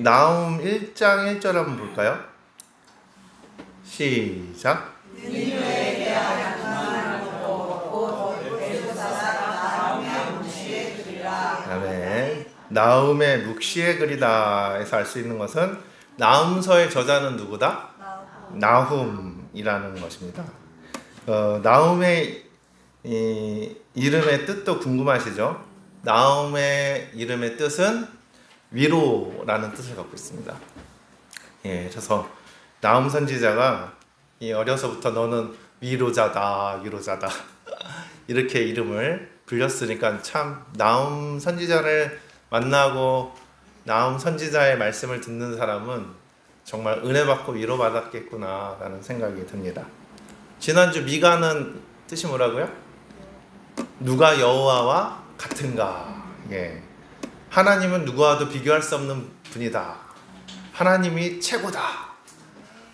나훔 1장 1절 한번 볼까요? 시작. 아멘. 나훔의 묵시의 글이다에서 알 수 있는 것은 나훔서의 저자는 누구다? 나훔이라는 것입니다. 나훔의 이름의 뜻도 궁금하시죠? 나훔의 이름의 뜻은 위로라는 뜻을 갖고 있습니다. 그래서 나훔 선지자가 어려서부터 너는 위로자다 이렇게 이름을 불렸으니까 참 나훔 선지자를 만나고 나훔 선지자의 말씀을 듣는 사람은 정말 은혜 받고 위로 받았겠구나 라는 생각이 듭니다. 지난주 미가는 뜻이 뭐라고요? 누가 여호와와 같은가. 하나님은 누구와도 비교할 수 없는 분이다. 하나님이 최고다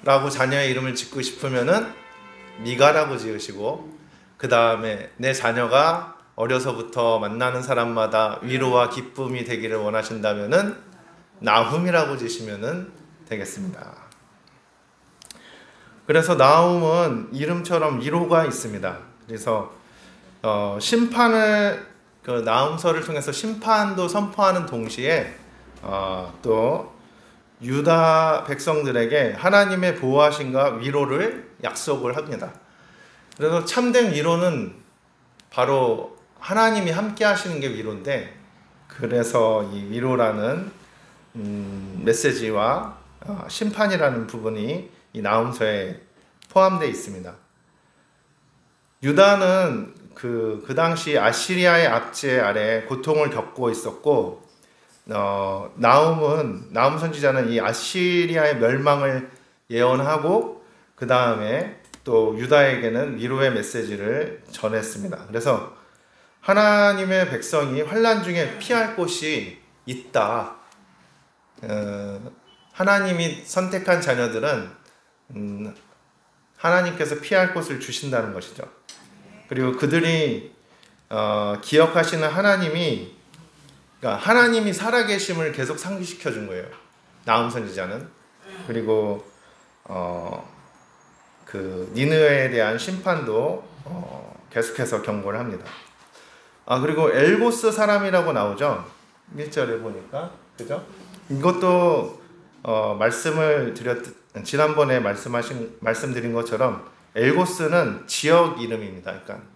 라고 자녀의 이름을 짓고 싶으면은 미가라고 지으시고, 그 다음에 내 자녀가 어려서부터 만나는 사람마다 위로와 기쁨이 되기를 원하신다면은 나훔이라고 지시면은 되겠습니다. 그래서 나훔은 이름처럼 위로가 있습니다. 그래서 심판을 나훔서를 통해서 심판도 선포하는 동시에 또 유다 백성들에게 하나님의 보호하심과 위로를 약속을 합니다. 그래서 참된 위로는 바로 하나님이 함께 하시는 게 위로인데, 그래서 이 위로라는 메시지와 심판이라는 부분이 이 나훔서에 포함되어 있습니다. 유다는 그 당시 아시리아의 압제 아래 고통을 겪고 있었고, 나훔 선지자는 이 아시리아의 멸망을 예언하고 그 다음에 또 유다에게는 위로의 메시지를 전했습니다. 그래서 하나님의 백성이 환난 중에 피할 곳이 있다. 하나님이 선택한 자녀들은 하나님께서 피할 곳을 주신다는 것이죠. 그리고 그들이 기억하시는 하나님이, 그러니까 하나님이 살아계심을 계속 상기시켜 준 거예요, 나훔 선지자는. 그리고 그 니느웨에 대한 심판도 계속해서 경고를 합니다. 그리고 엘고스 사람이라고 나오죠, 1절에 보니까. 그죠? 이것도 지난번에 말씀드린 것처럼 엘고스는 지역 이름입니다. 그러니까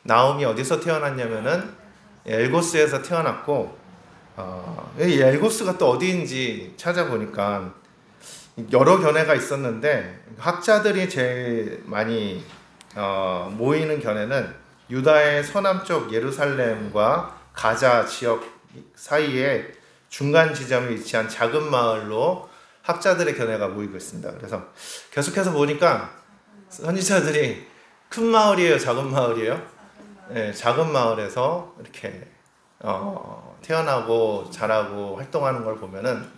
나훔이 어디서 태어났냐면은 엘고스에서 태어났고, 이 엘고스가 또 어디인지 찾아보니까 여러 견해가 있었는데, 학자들이 제일 많이 모이는 견해는 유다의 서남쪽 예루살렘과 가자 지역 사이에 중간 지점에 위치한 작은 마을로 학자들의 견해가 모이고 있습니다. 그래서 계속해서 보니까 선지자들이 큰 마을이에요, 작은 마을이에요? 작은 마을에서 이렇게 태어나고 자라고 활동하는 걸 보면은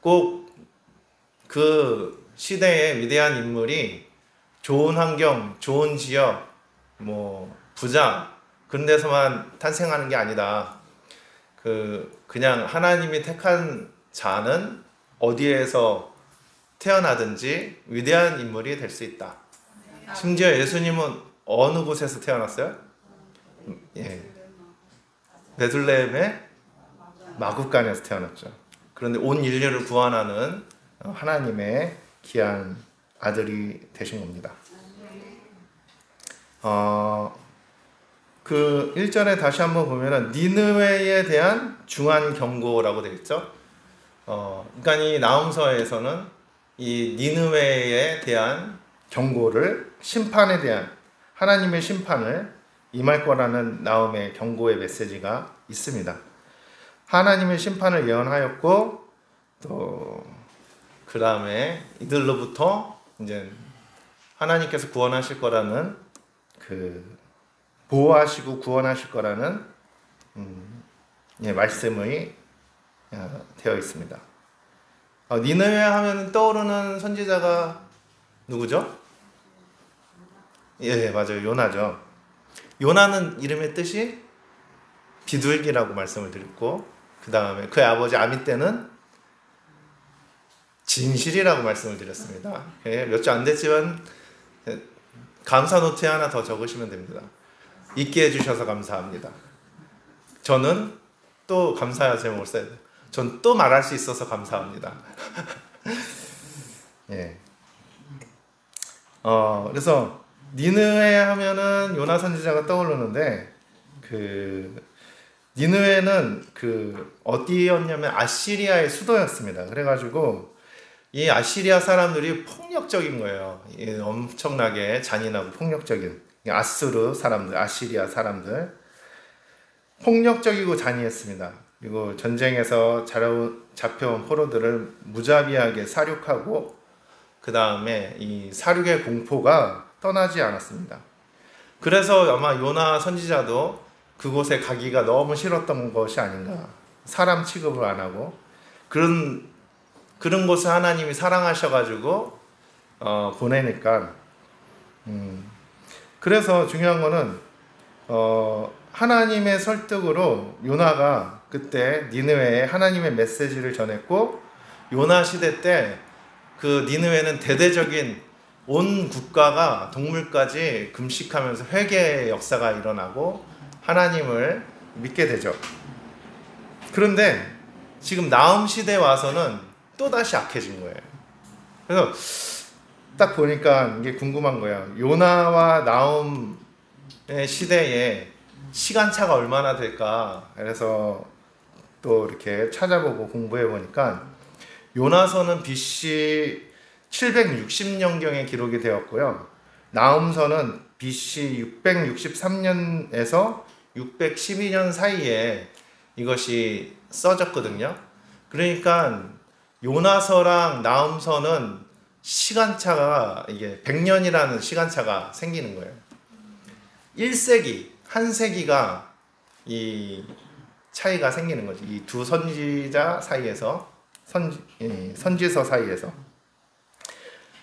꼭 그 시대의 위대한 인물이 좋은 환경, 좋은 지역, 부자 그런 데서만 탄생하는 게 아니다. 그냥 하나님이 택한 자는 어디에서 태어나든지 위대한 인물이 될 수 있다. 심지어 예수님은 어느 곳에서 태어났어요? 베들레헴의 마구간에서 태어났죠. 그런데 온 인류를 구원하는 하나님의 귀한 아들이 되신 겁니다. 그 1절에 다시 한번 보면은 니느웨에 대한 중한 경고라고 되어 있죠. 그러니까 이 나훔서에서는 이 니느웨에 대한 경고를, 심판에 대한 하나님의 심판을 임할 거라는 나훔의 경고의 메시지가 있습니다. 하나님의 심판을 예언하였고, 또 그 다음에 이들로부터 이제 하나님께서 구원하실 거라는, 보호하시고 구원하실 거라는 말씀이 되어 있습니다. 니느웨 하면 떠오르는 선지자가 누구죠? 맞아요, 요나죠. 요나는 이름의 뜻이 비둘기라고 말씀을 드렸고, 그 다음에 그의 아버지 아미떼는 진실이라고 말씀을 드렸습니다. 몇 주 안 됐지만 감사 노트에 하나 더 적으시면 됩니다. 있게 해주셔서 감사합니다. 저는 또 감사의 제목을 써야 돼요. 전 또 말할 수 있어서 감사합니다. 예. 그래서 니느웨 하면은 요나 선지자가 떠오르는데 니느웨는 어디였냐면 아시리아의 수도였습니다. 그래가지고 이 아시리아 사람들이 폭력적인 거예요. 엄청나게 잔인하고 폭력적인 아수르 사람들, 아시리아 사람들 폭력적이고 잔인했습니다. 그리고 전쟁에서 잡혀온 포로들을 무자비하게 사륙하고 그 다음에 이 사륙의 공포가 떠나지 않았습니다. 그래서 아마 요나 선지자도 그곳에 가기가 너무 싫었던 것이 아닌가. 사람 취급을 안 하고 그런 곳을 하나님이 사랑하셔가지고 보내니까 그래서 중요한 거는 하나님의 설득으로 요나가 그때 니느웨에 하나님의 메시지를 전했고 요나 시대 때 그 니느웨는 대대적인 온 국가가 동물까지 금식하면서 회개의 역사가 일어나고 하나님을 믿게 되죠. 그런데 지금 나훔 시대에 와서는 또다시 악해진 거예요. 그래서 딱 보니까 이게 궁금한 거예요. 요나와 나훔의 시대에 시간차가 얼마나 될까? 그래서 또 이렇게 찾아보고 공부해 보니까 요나서는 BC 760년경에 기록이 되었고요. 나훔서는 BC 663년에서 612년 사이에 이것이 써졌거든요. 그러니까 요나서랑 나훔서는 시간차가 이게 100년이라는 시간차가 생기는 거예요. 1세기, 한 세기가 이 차이가 생기는 거지. 이 두 선지자 사이에서 선지서 사이에서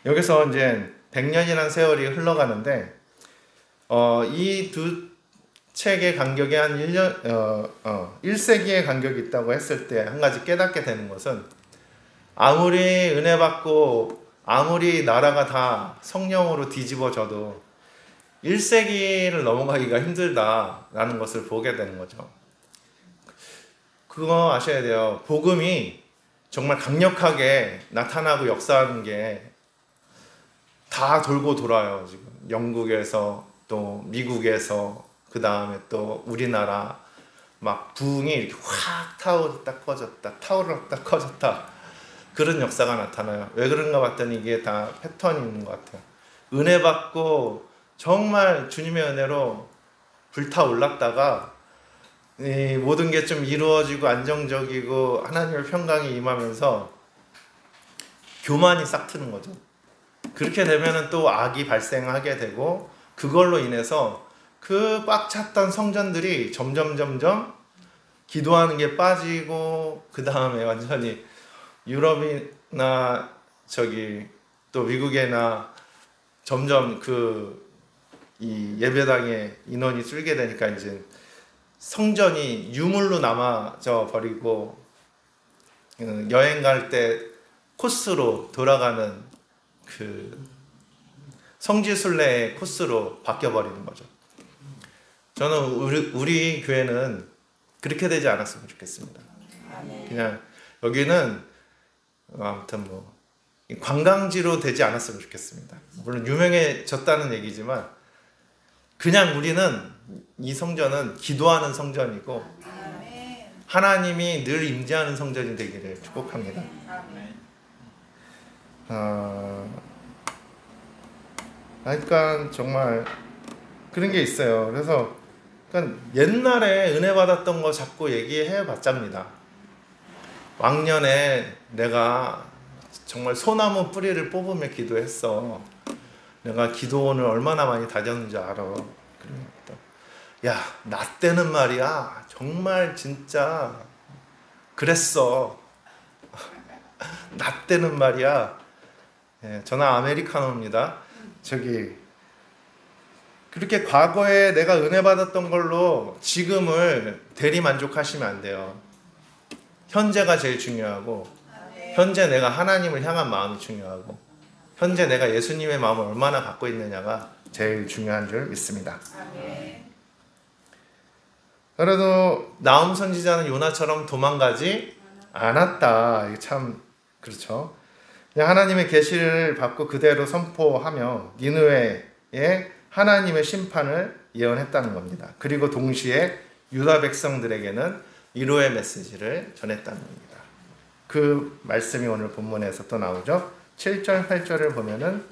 여기서 이제 100년이라는 세월이 흘러가는데 이 두 책의 간격이 한 1세기의 간격이 있다고 했을 때 한 가지 깨닫게 되는 것은 아무리 은혜 받고 아무리 나라가 다 성령으로 뒤집어져도 1세기를 넘어가기가 힘들다라는 것을 보게 되는 거죠. 그거 아셔야 돼요. 복음이 정말 강력하게 나타나고 역사하는 게 다 돌고 돌아요. 지금 영국에서 또 미국에서 그 다음에 또 우리나라 막 부흥이 이렇게 확 타오르다 꺼졌다 타오르다 꺼졌다 그런 역사가 나타나요. 왜 그런가 봤더니 이게 다 패턴이 있는 것 같아요. 은혜 받고 정말 주님의 은혜로 불타올랐다가 이 모든 게 좀 이루어지고 안정적이고 하나님의 평강이 임하면서 교만이 싹 트는 거죠. 그렇게 되면은 또 악이 발생하게 되고 그걸로 인해서 그 꽉 찼던 성전들이 점점 기도하는 게 빠지고 그 다음에 완전히 유럽이나 또 미국이나 점점 이 예배당의 인원이 줄게 되니까 이제 성전이 유물로 남아져 버리고 여행 갈 때 코스로 돌아가는 성지순례의 코스로 바뀌어 버리는 거죠. 저는 우리 교회는 그렇게 되지 않았으면 좋겠습니다. 그냥 여기는 아무튼 관광지로 되지 않았으면 좋겠습니다. 물론 유명해졌다는 얘기지만 그냥 우리는 이 성전은 기도하는 성전이고 하나님이 늘 임재하는 성전이 되기를 축복합니다. 그러니까 정말 그런 게 있어요. 그래서 그러니까 옛날에 은혜 받았던 거 자꾸 얘기해 봤답니다. 왕년에 내가 정말 소나무 뿌리를 뽑으며 기도했어. 내가 기도원을 얼마나 많이 다녔는지 알아. 야, 나 때는 말이야 정말 진짜 그랬어. 나 때는 말이야. 저는 아메리카노입니다. 그렇게 과거에 내가 은혜 받았던 걸로 지금을 대리 만족하시면 안 돼요. 현재가 제일 중요하고 현재 내가 하나님을 향한 마음이 중요하고 현재 내가 예수님의 마음을 얼마나 갖고 있느냐가 제일 중요한 줄 믿습니다. 그래도 나훔 선지자는 요나처럼 도망가지 않았다. 이게 참 그렇죠. 그냥 하나님의 계시를 받고 그대로 선포하며 니느웨에 하나님의 심판을 예언했다는 겁니다. 그리고 동시에 유다 백성들에게는 위로의 메시지를 전했다는 겁니다. 그 말씀이 오늘 본문에서 또 나오죠. 7절 8절을 보면은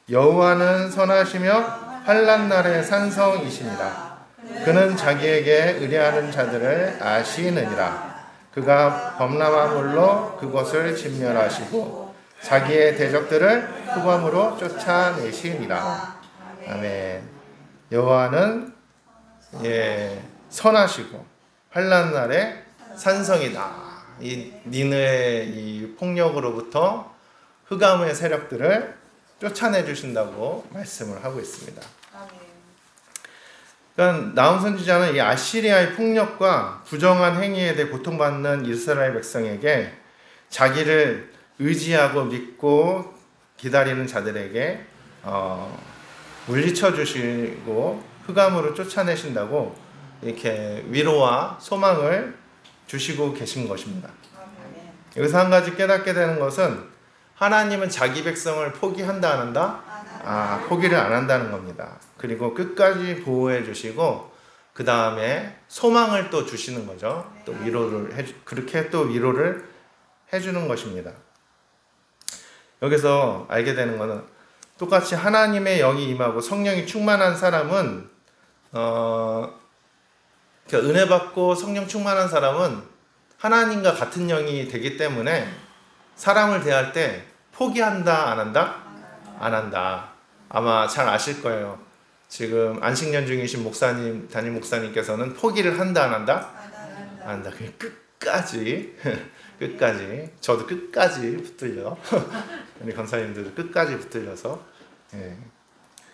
여호와는 선하시며 환난 날의 산성이시니라. 그는 자기에게 의뢰하는 자들을 아시느니라. 그가 범람함으로 그곳을 진멸하시고 자기의 대적들을 흑암으로 쫓아내시니라. 아멘. 여호와는 선하시고 환난 날의 산성이다. 이 니느의 이 폭력으로부터 흑암의 세력들을 쫓아내 주신다고 말씀을 하고 있습니다. 그러니까 나훔 선지자는 이 아시리아의 폭력과 부정한 행위에 대해 고통받는 이스라엘 백성에게 자기를 의지하고 믿고 기다리는 자들에게 물리쳐 주시고 흑암으로 쫓아내신다고 이렇게 위로와 소망을 주시고 계신 것입니다. 여기서 한 가지 깨닫게 되는 것은 하나님은 자기 백성을 포기한다 안 한다? 포기를 안 한다는 겁니다. 그리고 끝까지 보호해 주시고 그 다음에 소망을 또 주시는 거죠. 또 위로를 그렇게 또 위로를 해주는 것입니다. 여기서 알게 되는 것은 똑같이 하나님의 영이 임하고 성령이 충만한 사람은 은혜 받고 성령 충만한 사람은 하나님과 같은 영이 되기 때문에 사람을 대할 때 포기한다 안 한다? 안 한다. 아마 잘 아실 거예요. 지금 안식년 중이신 목사님, 담임 목사님께서는 포기를 한다 안 한다? 안 한다. 그냥 끝까지 끝까지 저도 끝까지 붙들려 우리 권사님들도 끝까지 붙들려서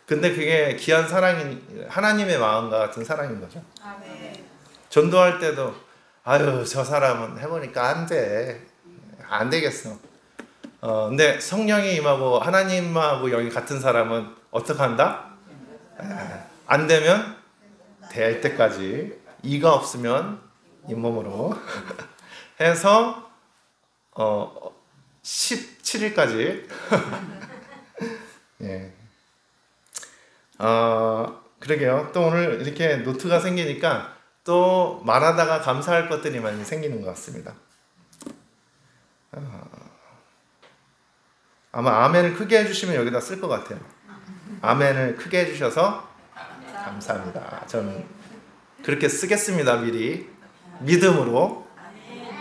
근데 그게 귀한 사랑이 하나님의 마음과 같은 사랑인 거죠. 전도할 때도 아유 저 사람은 해보니까 안 되겠어. 근데 성령이 임하고 하나님하고 영이 같은 사람은 어떻게 한다? 안 되면 될 때까지 이가 없으면 잇몸으로 해서 17일까지 예. 그러게요. 또 오늘 이렇게 노트가 생기니까 또 말하다가 감사할 것들이 많이 생기는 것 같습니다. 아마 아멘을 크게 해주시면 여기다 쓸 것 같아요. 아멘을 크게 해주셔서 감사합니다. 저는 그렇게 쓰겠습니다. 미리 믿음으로.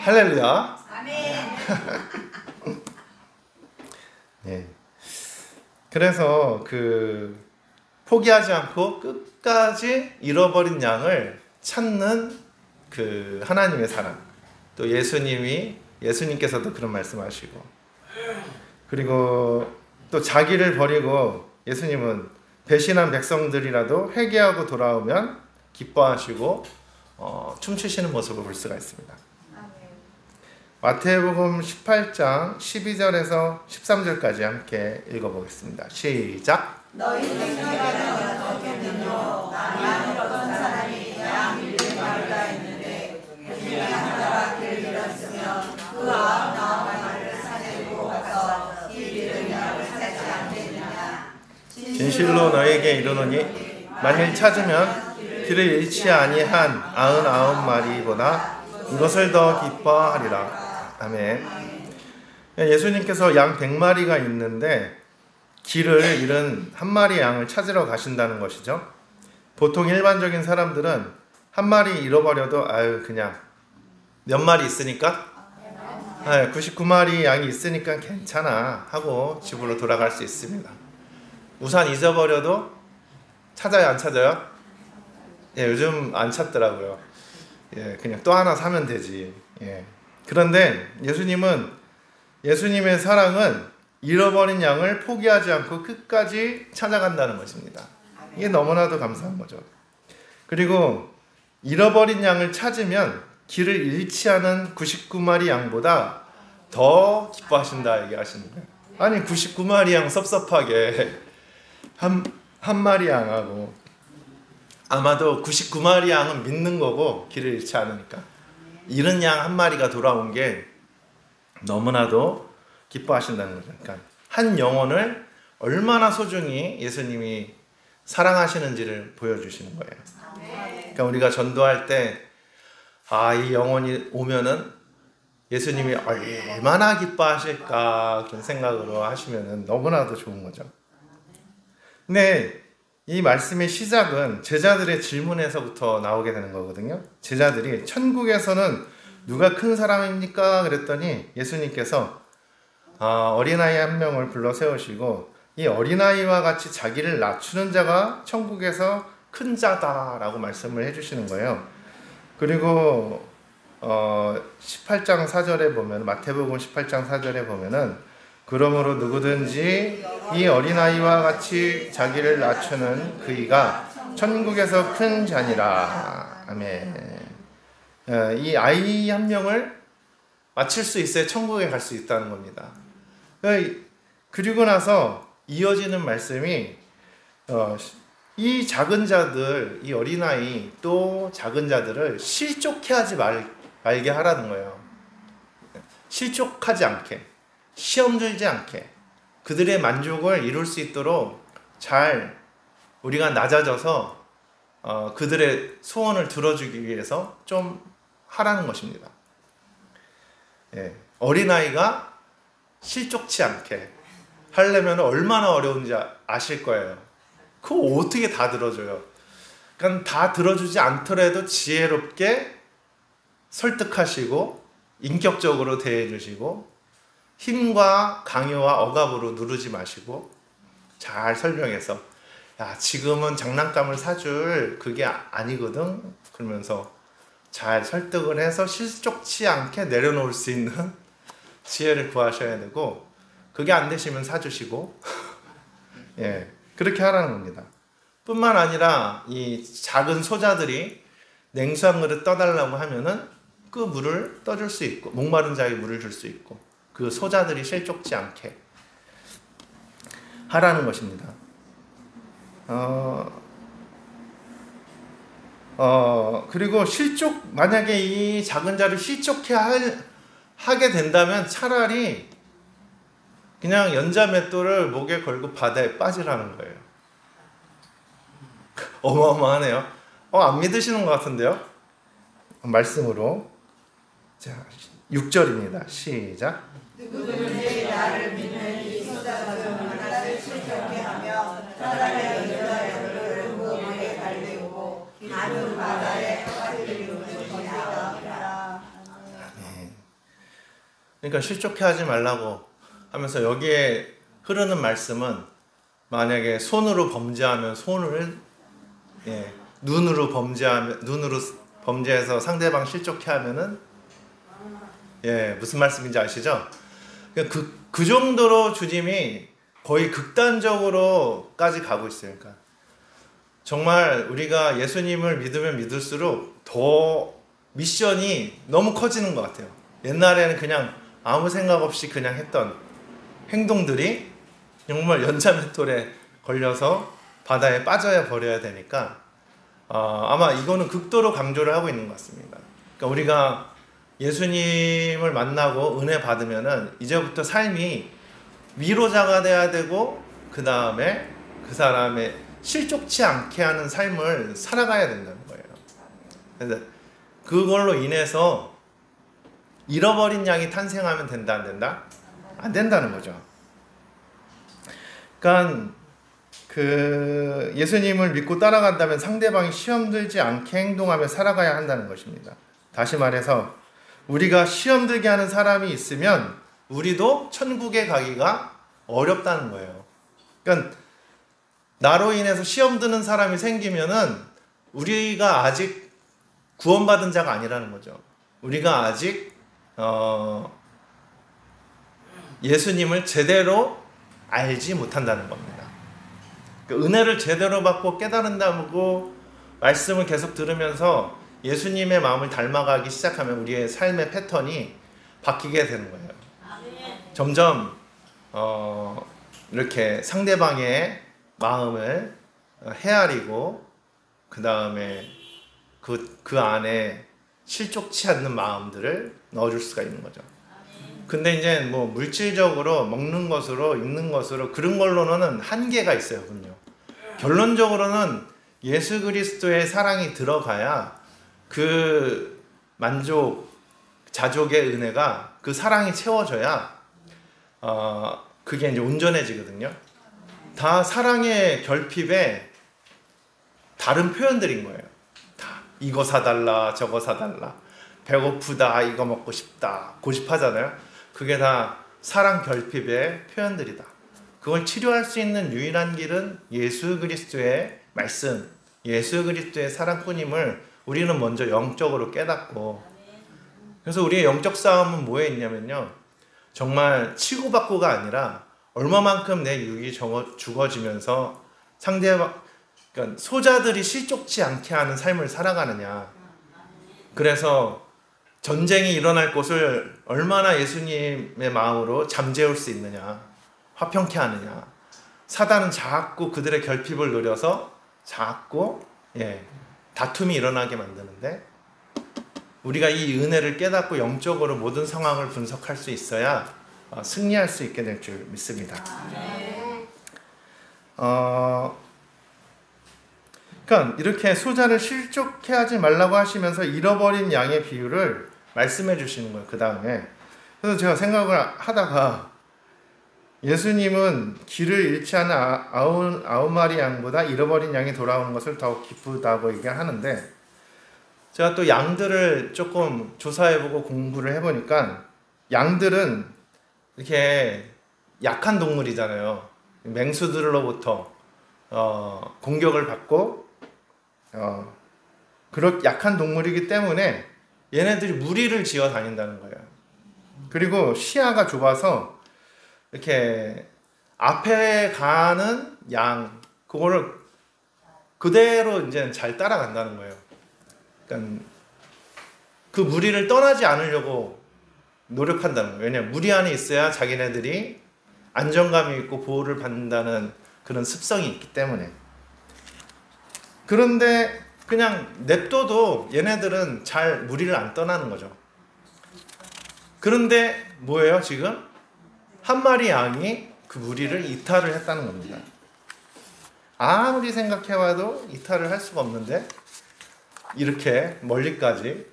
할렐루야. 네. 그래서 포기하지 않고 끝까지 잃어버린 양을 찾는 그 하나님의 사랑. 또 예수님께서도 그런 말씀하시고, 그리고 또 자기를 버리고 예수님은 배신한 백성들이라도 회개하고 돌아오면 기뻐하시고 춤추시는 모습을 볼 수가 있습니다. 마태복음 18장 12절에서 13절까지 함께 읽어보겠습니다. 시작. 너희 생각에는 어떻겠느냐? 만일 어떤 사람이 양 잃은 말가 있는데 그 중에 하나가 길을 잃었으면 그와 나와 말을 사내고 가서 길 잃은 양을 찾지 않겠느냐? 진실로 너에게 이르노니 만일 찾으면 길을 잃지 아니한 99마리보다 이것을 더 기뻐하리라. 아멘. 예수님께서 양 100마리가 있는데 길을 잃은 한 마리 양을 찾으러 가신다는 것이죠. 보통 일반적인 사람들은 한 마리 잃어버려도 그냥 몇 마리 있으니까 99마리 양이 있으니까 괜찮아 하고 집으로 돌아갈 수 있습니다. 우산 잊어버려도 찾아요 안 찾아요? 요즘 안 찾더라고요. 그냥 또 하나 사면 되지. 그런데 예수님의 사랑은 잃어버린 양을 포기하지 않고 끝까지 찾아간다는 것입니다. 이게 너무나도 감사한 거죠. 그리고 잃어버린 양을 찾으면 길을 잃지 않은 99마리 양보다 더 기뻐하신다 얘기하시는 거예요. 아니 99마리 양 섭섭하게 한 마리 양하고, 아마도 99마리 양은 믿는 거고 길을 잃지 않으니까 잃은 양 한 마리가 돌아온 게 너무나도 기뻐하신다는 거죠. 그러니까 한 영혼을 얼마나 소중히 예수님이 사랑하시는지를 보여주시는 거예요. 그러니까 우리가 전도할 때 이 영혼이 오면은 예수님이 얼마나 기뻐하실까 그런 생각으로 하시면은 너무나도 좋은 거죠. 근데 이 말씀의 시작은 제자들의 질문에서부터 나오게 되는 거거든요. 제자들이 천국에서는 누가 큰 사람입니까? 그랬더니 예수님께서 어린아이 한 명을 불러 세우시고 이 어린아이와 같이 자기를 낮추는 자가 천국에서 큰 자다라고 말씀을 해주시는 거예요. 그리고 18장 4절에 보면, 마태복음 18장 4절에 보면은 그러므로 누구든지 이 어린아이와 같이 자기를 낮추는 그이가 천국에서 큰 자니라. 아멘. 이 아이 한 명을 맞출 수 있어야 천국에 갈 수 있다는 겁니다. 그리고 나서 이어지는 말씀이 이 작은 자들, 이 어린아이 또 작은 자들을 실족해 하지 말게 하라는 거예요. 실족하지 않게, 시험 들지 않게, 그들의 만족을 이룰 수 있도록 잘 우리가 낮아져서 그들의 소원을 들어주기 위해서 좀 하라는 것입니다. 예, 어린아이가 실족치 않게 하려면 얼마나 어려운지 아실 거예요. 그거 어떻게 다 들어줘요? 그러니까 다 들어주지 않더라도 지혜롭게 설득하시고 인격적으로 대해주시고 힘과 강요와 억압으로 누르지 마시고 잘 설명해서, 야, 지금은 장난감을 사줄 그게 아니거든? 그러면서 잘 설득을 해서 실족치 않게 내려놓을 수 있는 지혜를 구하셔야 되고, 그게 안 되시면 사주시고 예, 그렇게 하라는 겁니다. 뿐만 아니라 이 작은 소자들이 냉수 한 그릇 떠달라고 하면은 그 물을 떠줄 수 있고, 목마른 자에게 물을 줄 수 있고, 그 소자들이 실족지 않게 하라는 것입니다. 그리고 만약에 이 작은 자를 실족해 하게 된다면 차라리 그냥 연자맷돌을 목에 걸고 바다에 빠지라는 거예요. 어마어마하네요. 안 믿으시는 것 같은데요? 말씀으로. 자, 6절입니다. 시작. 누구든지 나를 믿는 이 소자들은 하나를 실족해 하며 사람의 연자맷돌을 목에 달리고 깊은 바다에 빠지는 것이니라. 그러니까 실족해 하지 말라고 하면서 여기에 흐르는 말씀은, 만약에 손으로 범죄하면 손을, 눈으로 범죄해서 상대방 실족해 하면은, 무슨 말씀인지 아시죠? 그 정도로 주님이 거의 극단적으로까지 가고 있어요. 그러니까 정말 우리가 예수님을 믿으면 믿을수록 더 미션이 너무 커지는 것 같아요. 옛날에는 그냥 아무 생각 없이 그냥 했던 행동들이 정말 연자맷돌에 걸려서 바다에 빠져야 버려야 되니까 아마 이거는 극도로 강조를 하고 있는 것 같습니다. 그러니까 우리가 예수님을 만나고 은혜 받으면은 이제부터 삶이 위로자가 돼야 되고, 그 다음에 그 사람의 실족치 않게 하는 삶을 살아가야 된다는 거예요. 그래서 그걸로 인해서 잃어버린 양이 탄생하면 된다, 안 된다? 안 된다는 거죠. 그러니까 예수님을 믿고 따라간다면 상대방이 시험 들지 않게 행동하며 살아가야 한다는 것입니다. 다시 말해서 우리가 시험 들게 하는 사람이 있으면 우리도 천국에 가기가 어렵다는 거예요. 그러니까 나로 인해서 시험 드는 사람이 생기면은 우리가 아직 구원받은 자가 아니라는 거죠. 우리가 아직 예수님을 제대로 알지 못한다는 겁니다. 그 은혜를 제대로 받고 깨달은다고 말씀을 계속 들으면서 예수님의 마음을 닮아가기 시작하면 우리의 삶의 패턴이 바뀌게 되는 거예요. 점점 이렇게 상대방의 마음을 헤아리고 그 다음에 그 안에 실족치 않는 마음들을 넣어줄 수가 있는 거죠. 근데 이제 뭐 물질적으로 먹는 것으로 입는 것으로 그런 걸로는 한계가 있어요, 군요. 결론적으로는 예수 그리스도의 사랑이 들어가야 그 만족, 자족의 은혜가 그 사랑이 채워져야 그게 이제 온전해지거든요. 다 사랑의 결핍에 다른 표현들인 거예요. 다 이거 사달라, 저거 사달라, 배고프다, 이거 먹고 싶다, 고집하잖아요. 그게 다 사랑 결핍의 표현들이다. 그걸 치료할 수 있는 유일한 길은 예수 그리스도의 말씀, 예수 그리스도의 사랑뿐임을 우리는 먼저 영적으로 깨닫고, 그래서 우리의 영적 싸움은 뭐에 있냐면요, 정말 치고받고가 아니라 얼마만큼 내 육이 죽어지면서 상대방, 그러니까 소자들이 실족치 않게 하는 삶을 살아가느냐. 그래서 전쟁이 일어날 곳을 얼마나 예수님의 마음으로 잠재울 수 있느냐, 화평케 하느냐. 사단은 자꾸 그들의 결핍을 노려서 자꾸 다툼이 일어나게 만드는데, 우리가 이 은혜를 깨닫고 영적으로 모든 상황을 분석할 수 있어야 승리할 수 있게 될 줄 믿습니다. 그러니까 이렇게 소자를 실족해 하지 말라고 하시면서 잃어버린 양의 비유를 말씀해 주시는 거예요. 그 다음에. 그래서 제가 생각을 하다가, 예수님은 길을 잃지 않은 아홉 마리 양보다 잃어버린 양이 돌아오는 것을 더 기쁘다고 얘기하는데, 제가 또 양들을 조금 조사해보고 공부를 해보니까, 양들은 이렇게 약한 동물이잖아요. 맹수들로부터 공격을 받고 그렇게 약한 동물이기 때문에 얘네들이 무리를 지어 다닌다는 거예요. 그리고 시야가 좁아서 이렇게 앞에 가는 양, 그거를 그대로 이제 잘 따라간다는 거예요. 그러니까 그 무리를 떠나지 않으려고 노력한다는 거예요. 왜냐하면 무리 안에 있어야 자기네들이 안정감이 있고 보호를 받는다는 그런 습성이 있기 때문에. 그런데 그냥 냅둬도 얘네들은 잘 무리를 안 떠나는 거죠. 그런데 뭐예요? 지금 한 마리 양이 그 무리를 이탈을 했다는 겁니다. 아무리 생각해봐도 이탈을 할 수가 없는데 이렇게 멀리까지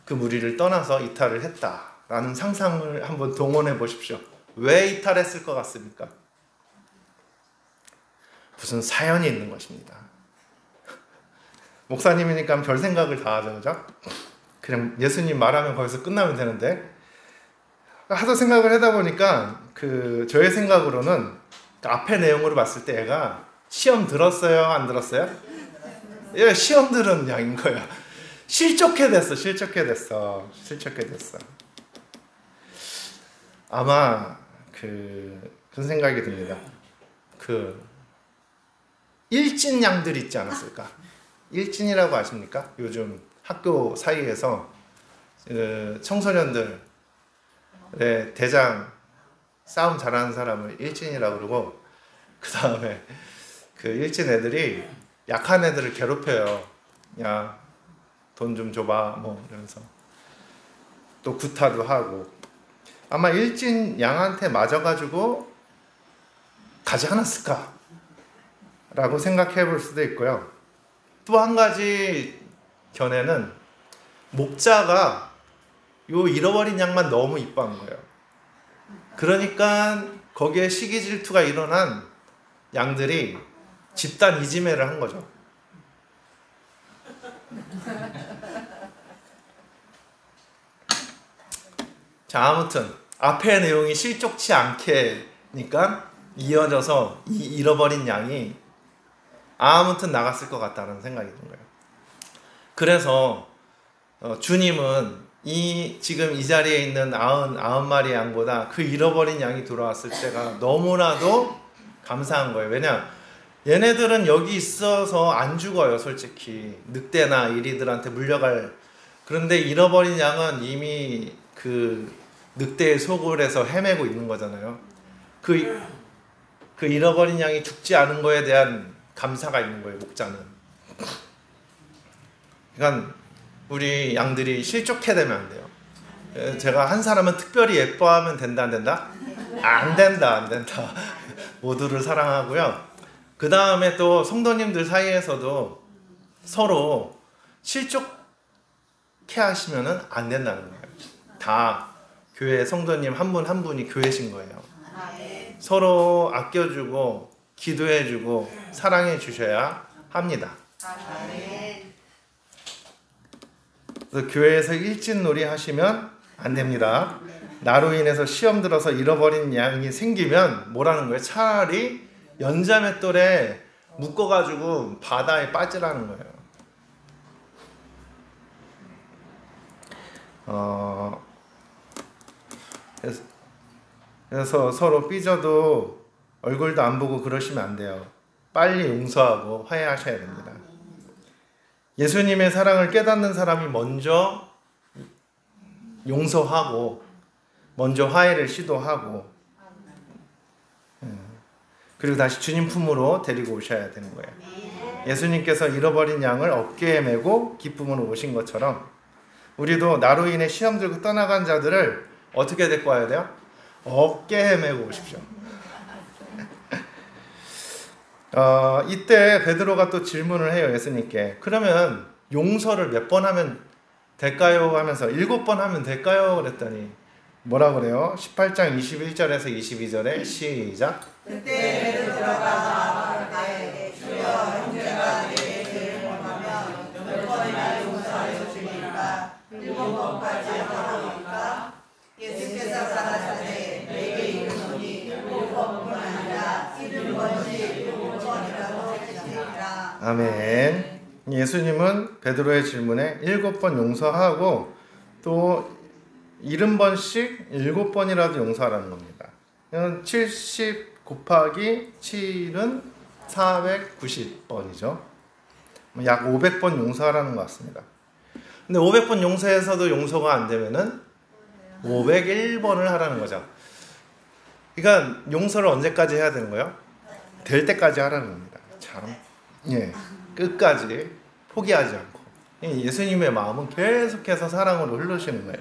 그 무리를 떠나서 이탈을 했다라는 상상을 한번 동원해 보십시오. 왜 이탈했을 것 같습니까? 무슨 사연이 있는 것입니다. 목사님이니까 별 생각을 다 하죠, 그죠? 그냥 예수님 말하면 거기서 끝나면 되는데, 하도 생각을 하다 보니까 저의 생각으로는 앞에 내용으로 봤을 때 애가 시험 들었어요, 안 들었어요? 예, 시험 들은 양인 거야. 실족해 됐어. 아마 그런 생각이 듭니다. 일진 양들 있지 않았을까? 일진이라고 아십니까? 요즘 학교 사이에서 청소년들의 대장, 싸움 잘하는 사람을 일진이라고 그러고, 그 다음에 그 일진 애들이 약한 애들을 괴롭혀요. 야, 돈 좀 줘봐, 뭐 이러면서 또 구타도 하고. 아마 일진 양한테 맞아가지고 가지 않았을까 라고 생각해 볼 수도 있고요. 또 한 가지 견해는, 목자가 요 잃어버린 양만 너무 이뻐한 거예요. 그러니까 거기에 시기 질투가 일어난 양들이 집단 이지매를 한 거죠. 자, 아무튼 앞의 내용이 실족치 않게니까 이어져서 이 잃어버린 양이 아무튼 나갔을 것 같다는 생각이 든 거예요. 그래서 주님은 지금 이 자리에 있는 99마리 양보다 그 잃어버린 양이 돌아왔을 때가 너무나도 감사한 거예요. 왜냐, 얘네들은 여기 있어서 안 죽어요, 솔직히. 늑대나 이리들한테 물려갈. 그런데 잃어버린 양은 이미 늑대의 속을에서 헤매고 있는 거잖아요. 그 잃어버린 양이 죽지 않은 거에 대한 감사가 있는 거예요, 목자는. 그러니까 우리 양들이 실족해 되면 안 돼요. 제가 한 사람은 특별히 예뻐하면 된다, 안 된다? 안 된다, 안 된다. 모두를 사랑하고요. 그 다음에 또 성도님들 사이에서도 서로 실족해 하시면 안 된다는 거예요. 다 교회 성도님 한 분 한 분이 교회신 거예요. 서로 아껴주고 기도해주고 사랑해 주셔야 합니다. 그래서 교회에서 일진놀이 하시면 안 됩니다. 나로 인해서 시험 들어서 잃어버린 양이 생기면 뭐라는 거예요? 차라리 연자맷돌에 묶어가지고 바다에 빠지라는 거예요. 그래서 서로 삐져도 얼굴도 안 보고 그러시면 안 돼요. 빨리 용서하고 화해하셔야 됩니다. 예수님의 사랑을 깨닫는 사람이 먼저 용서하고 먼저 화해를 시도하고 그리고 다시 주님 품으로 데리고 오셔야 되는 거예요. 예수님께서 잃어버린 양을 어깨에 메고 기쁨으로 오신 것처럼 우리도 나로 인해 시험 들고 떠나간 자들을 어떻게 데리고 와야 돼요? 어깨에 메고 오십시오. 이때 베드로가 또 질문을 해요, 예수님께. 그러면 용서를 몇 번 하면 될까요? 하면서 7번 하면 될까요? 그랬더니 뭐라 그래요? 18장 21절에서 22절에 시작. 그때 베드로가 나에게 주여 형제가 내게 죄를 범하면 몇 번이나 용서하여 주리까? 7번까지 하라니까? 예수께서 가라사대 내게 이르노니 7번뿐 아니라 70번씩 7번이라고 하시니라. 아멘. 예수님은 베드로의 질문에 7번 용서하고 또 70번씩 7번이라도 용서하라는 겁니다. 70 곱하기 7은 490번이죠. 약 500번 용서하라는 것 같습니다. 근데 500번 용서해서도 용서가 안 되면은 501번을 하라는 거죠. 그러니까 용서를 언제까지 해야 되는 거예요? 될 때까지 하라는 겁니다. 참, 끝까지 포기하지 않고. 예수님의 마음은 계속해서 사랑으로 흐르시는 거예요.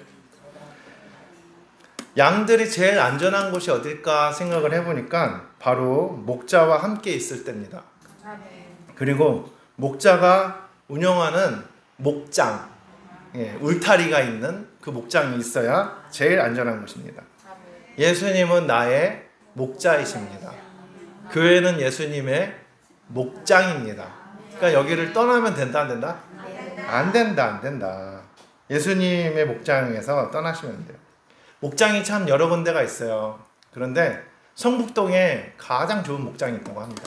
양들이 제일 안전한 곳이 어딜까 생각을 해보니까 바로 목자와 함께 있을 때입니다. 그리고 목자가 운영하는 목장, 울타리가 있는 그 목장이 있어야 제일 안전한 곳입니다. 예수님은 나의 목자이십니다. 교회는 예수님의 목장입니다. 그러니까 여기를 떠나면 된다, 안 된다? 안 된다, 안 된다. 예수님의 목장에서 떠나시면 안 돼요. 목장이 참 여러 군데가 있어요. 그런데 성북동에 가장 좋은 목장이 있다고 합니다.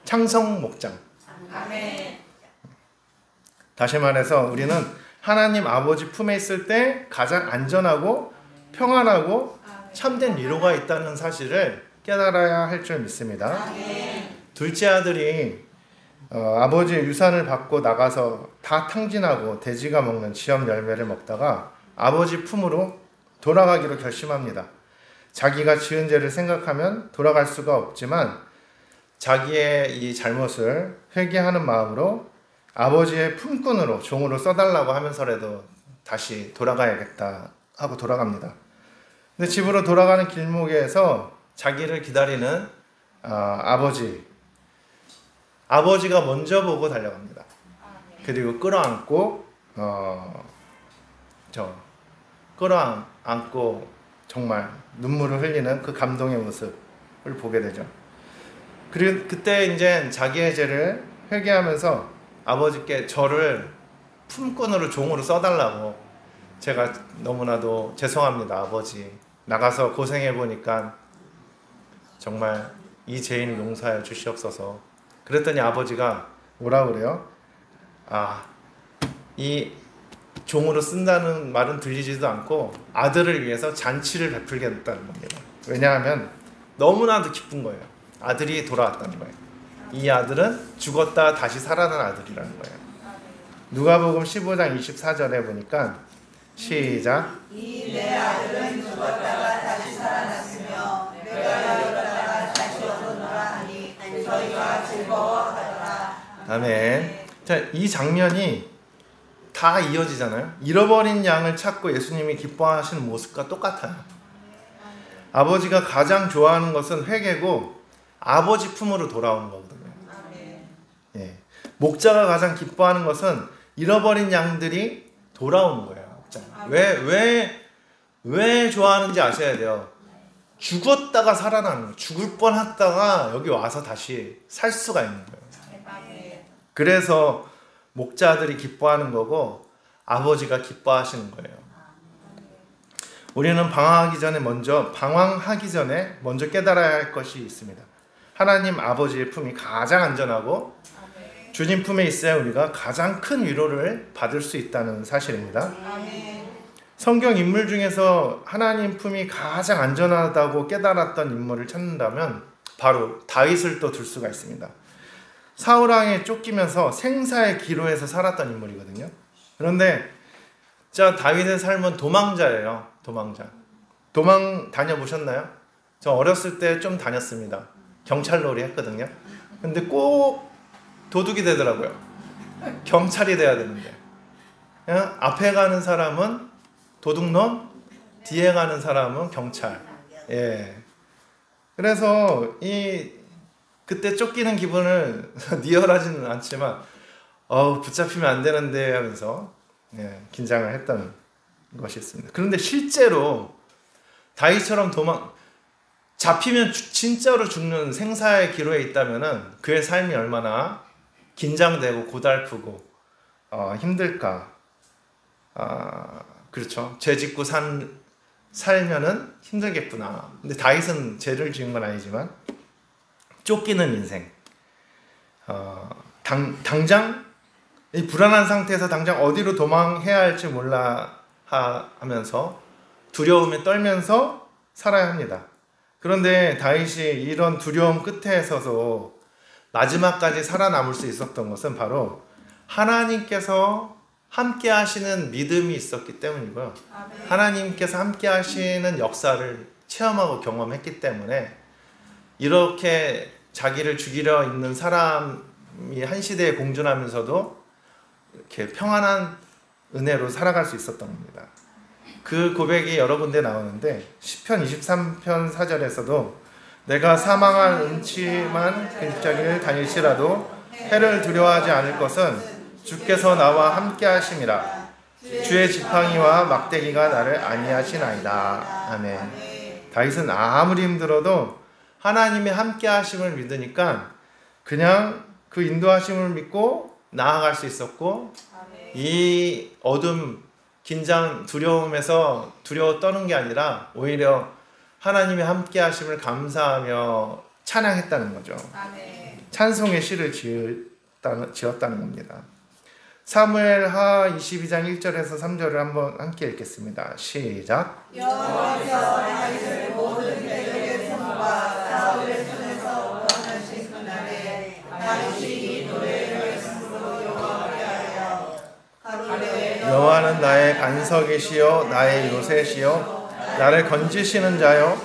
창성 목장. 다시 말해서 우리는 하나님 아버지 품에 있을 때 가장 안전하고 평안하고 참된 위로가 있다는 사실을 깨달아야 할 줄 믿습니다. 둘째 아들이 아버지의 유산을 받고 나가서 다 탕진하고 돼지가 먹는 지엽 열매를 먹다가 아버지 품으로 돌아가기로 결심합니다. 자기가 지은 죄를 생각하면 돌아갈 수가 없지만 자기의 이 잘못을 회개하는 마음으로 아버지의 품꾼으로 종으로 써달라고 하면서라도 다시 돌아가야겠다 하고 돌아갑니다. 근데 집으로 돌아가는 길목에서 자기를 기다리는 아버지가 먼저 보고 달려갑니다. 그리고 끌어안고 정말 눈물을 흘리는 그 감동의 모습을 보게 되죠. 그리고 그때 이제 자기의 죄를 회개하면서 아버지께 저를 품꾼으로 종으로 써달라고, 제가 너무나도 죄송합니다 아버지, 나가서 고생해 보니까 정말 이 죄인을 용서하여 주시옵소서. 그랬더니 아버지가 뭐라 그래요? 이 종으로 쓴다는 말은 들리지도 않고 아들을 위해서 잔치를 베풀겠다는 겁니다. 왜냐하면 너무나도 기쁜 거예요. 아들이 돌아왔다는 거예요. 이 아들은 죽었다 다시 살아난 아들이라는 거예요. 누가복음 15장 24절에 보니까 시작. 이 내 아들은 죽었다가 다시 살아났으며 내가 잃었다가 다시 얻었노라 하니 저희가 즐거워하더라. 아멘. 자, 이 장면이 다 이어지잖아요. 잃어버린 양을 찾고 예수님이 기뻐하시는 모습과 똑같아요. 아버지가 가장 좋아하는 것은 회개고 아버지 품으로 돌아오는 거거든요. 예. 목자가 가장 기뻐하는 것은 잃어버린 양들이 돌아오는 거예요. 왜 좋아하는지 아셔야 돼요. 죽었다가 살아나는 거예요. 죽을 뻔했다가 여기 와서 다시 살 수가 있는 거예요. 그래서 목자들이 기뻐하는 거고 아버지가 기뻐하시는 거예요. 우리는 방황하기 전에 먼저 깨달아야 할 것이 있습니다. 하나님 아버지의 품이 가장 안전하고 주님 품에 있어야 우리가 가장 큰 위로를 받을 수 있다는 사실입니다. 성경 인물 중에서 하나님 품이 가장 안전하다고 깨달았던 인물을 찾는다면 바로 다윗을 또 들 수가 있습니다. 사울왕에 쫓기면서 생사의 기로에서 살았던 인물이거든요. 그런데 다윗의 삶은 도망자예요. 도망 다녀보셨나요? 저 어렸을 때 좀 다녔습니다. 경찰놀이 했거든요. 근데 꼭 도둑이 되더라고요. 경찰이 돼야 되는데 앞에 가는 사람은 도둑놈, 뒤에 가는 사람은 경찰. 예. 그래서 그때 쫓기는 기분을 리얼하지는 않지만 붙잡히면 안 되는데 하면서 긴장을 했던 것이 있습니다. 그런데 실제로 다윗처럼 잡히면 진짜로 죽는 생사의 기로에 있다면은 그의 삶이 얼마나 긴장되고 고달프고 힘들까. 그렇죠. 죄 짓고 살면은 힘들겠구나. 근데 다윗은 죄를 지은 건 아니지만 쫓기는 인생. 당장 이 불안한 상태에서 당장 어디로 도망해야 할지 몰라 하면서 두려움에 떨면서 살아야 합니다. 그런데 다윗이 이런 두려움 끝에 서도 마지막까지 살아남을 수 있었던 것은 바로 하나님께서 함께 하시는 믿음이 있었기 때문이고요. 하나님께서 함께 하시는 역사를 체험하고 경험했기 때문에 이렇게 자기를 죽이려 있는 사람이 한 시대에 공존하면서도 이렇게 평안한 은혜로 살아갈 수 있었던 겁니다. 그 고백이 여러 군데 나오는데 시편 23편 4절에서도 내가 사망할 음침한 길자기를 다닐지라도 해를 두려워하지 않을 것은 주께서 나와 함께 하심이라. 주의 지팡이와 막대기가 나를 안위하시나이다. 아멘. 다윗은 아무리 힘들어도 하나님의 함께 하심을 믿으니까 그냥 그 인도하심을 믿고 나아갈 수 있었고 이 어둠, 긴장, 두려움에서 두려워 떠는 게 아니라 오히려 하나님의 함께 하심을 감사하며 찬양했다는 거죠. 찬송의 시를 지었다는 겁니다. 사무엘하 22장 1절에서 3절을 한번 함께 읽겠습니다. 시작. 여호와께서 다윗을 모든 대적의 손과 사울의 손에서 구원하신 그날에 다윗이 이 노래를 스스로 여호와께 하여 가로되 여호와는 나의 반석이시요 나의 요새시요 나를 건지시는 자요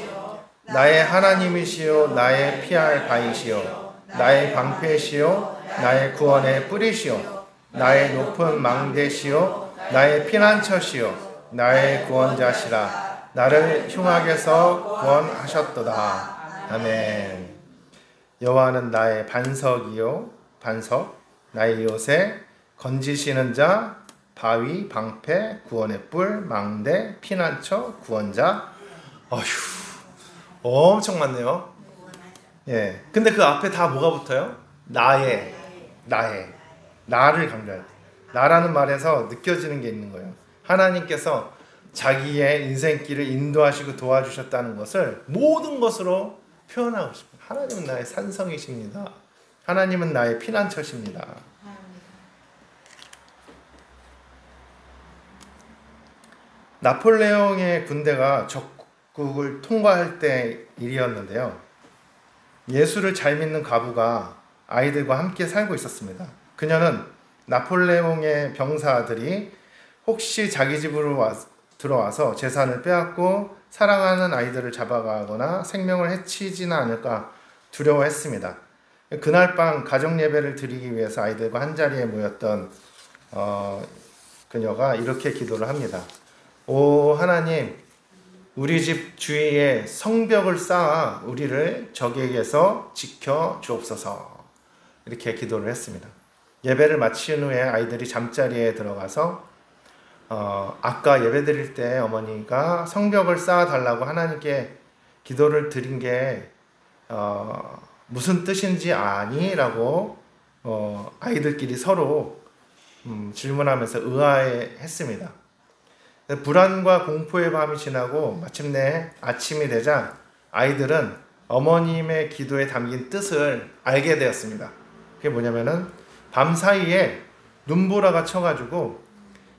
나의 하나님이시요 나의 피할 바이시요 나의 방패시요 나의 구원의 뿌리시요 나의 높은 망대시요 나의 피난처시요 나의 구원자시라. 나를 흉악에서 구원하셨도다. 아멘. 여호와는 나의 반석이요 반석 나의 요새 건지시는 자 바위 방패 구원의 뿔 망대 피난처 구원자. 어휴 엄청 많네요. 예. 근데 그 앞에 다 뭐가 붙어요? 나의 나를 강조해요. 나라는 말에서 느껴지는 게 있는 거예요. 하나님께서 자기의 인생길을 인도하시고 도와주셨다는 것을 모든 것으로 표현하고 싶어요. 하나님은 나의 산성이십니다. 하나님은 나의 피난처십니다. 나폴레옹의 군대가 적국을 통과할 때 일이었는데요. 예수를 잘 믿는 과부가 아이들과 함께 살고 있었습니다. 그녀는 나폴레옹의 병사들이 혹시 자기 집으로 들어와서 재산을 빼앗고 사랑하는 아이들을 잡아가거나 생명을 해치지는 않을까 두려워했습니다. 그날 밤 가정 예배를 드리기 위해서 아이들과 한자리에 모였던 그녀가 이렇게 기도를 합니다. 오 하나님, 우리 집 주위에 성벽을 쌓아 우리를 적에게서 지켜 주옵소서. 이렇게 기도를 했습니다. 예배를 마친 후에 아이들이 잠자리에 들어가서 아까 예배 드릴 때 어머니가 성벽을 쌓아 달라고 하나님께 기도를 드린 게 무슨 뜻인지 아니? 라고 아이들끼리 서로 질문하면서 의아해했습니다. 불안과 공포의 밤이 지나고 마침내 아침이 되자 아이들은 어머님의 기도에 담긴 뜻을 알게 되었습니다. 그게 뭐냐면은 밤 사이에 눈보라가 쳐가지고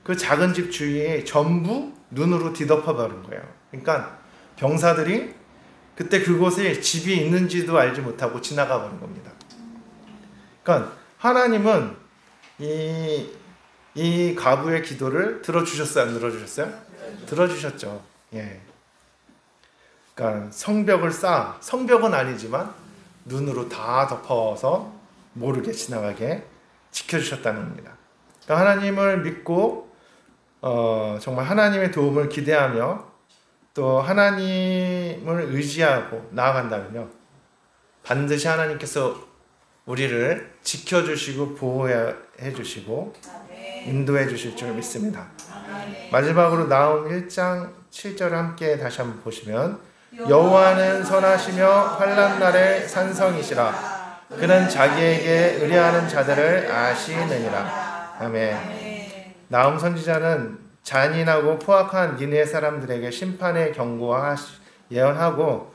그 작은 집 주위에 전부 눈으로 뒤덮어 버린 거예요. 그러니까 병사들이 그때 그곳에 집이 있는지도 알지 못하고 지나가 버린 겁니다. 그러니까 하나님은 이 과부의 기도를 들어주셨어요? 안 들어주셨어요? 들어주셨죠. 예. 그러니까 성벽을 쌓아, 성벽은 아니지만 눈으로 다 덮어서 모르게 지나가게 지켜주셨다는 겁니다. 그러니까 하나님을 믿고 정말 하나님의 도움을 기대하며 또 하나님을 의지하고 나아간다면요, 반드시 하나님께서 우리를 지켜주시고 보호해 주시고 인도해 주실 줄 믿습니다. 마지막으로 나홈 1장 7절을 함께 다시 한번 보시면, 여호와는 선하시며 환난 날에 산성이시라. 그는 자기에게 의뢰하는 자들을 아시느니라. 아멘. 나홈 선지자는 잔인하고 포악한 니느웨 사람들에게 심판의 경고와 예언하고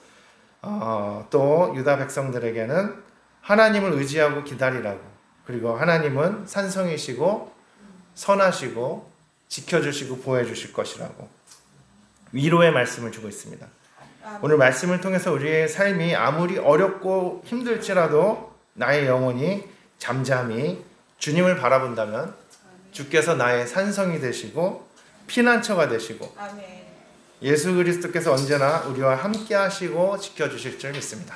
또 유다 백성들에게는 하나님을 의지하고 기다리라고, 그리고 하나님은 산성이시고 선하시고 지켜주시고 보호해주실 것이라고 위로의 말씀을 주고 있습니다. 오늘 말씀을 통해서 우리의 삶이 아무리 어렵고 힘들지라도 나의 영혼이 잠잠히 주님을 바라본다면 주께서 나의 산성이 되시고 피난처가 되시고 예수 그리스도께서 언제나 우리와 함께 하시고 지켜주실 줄 믿습니다.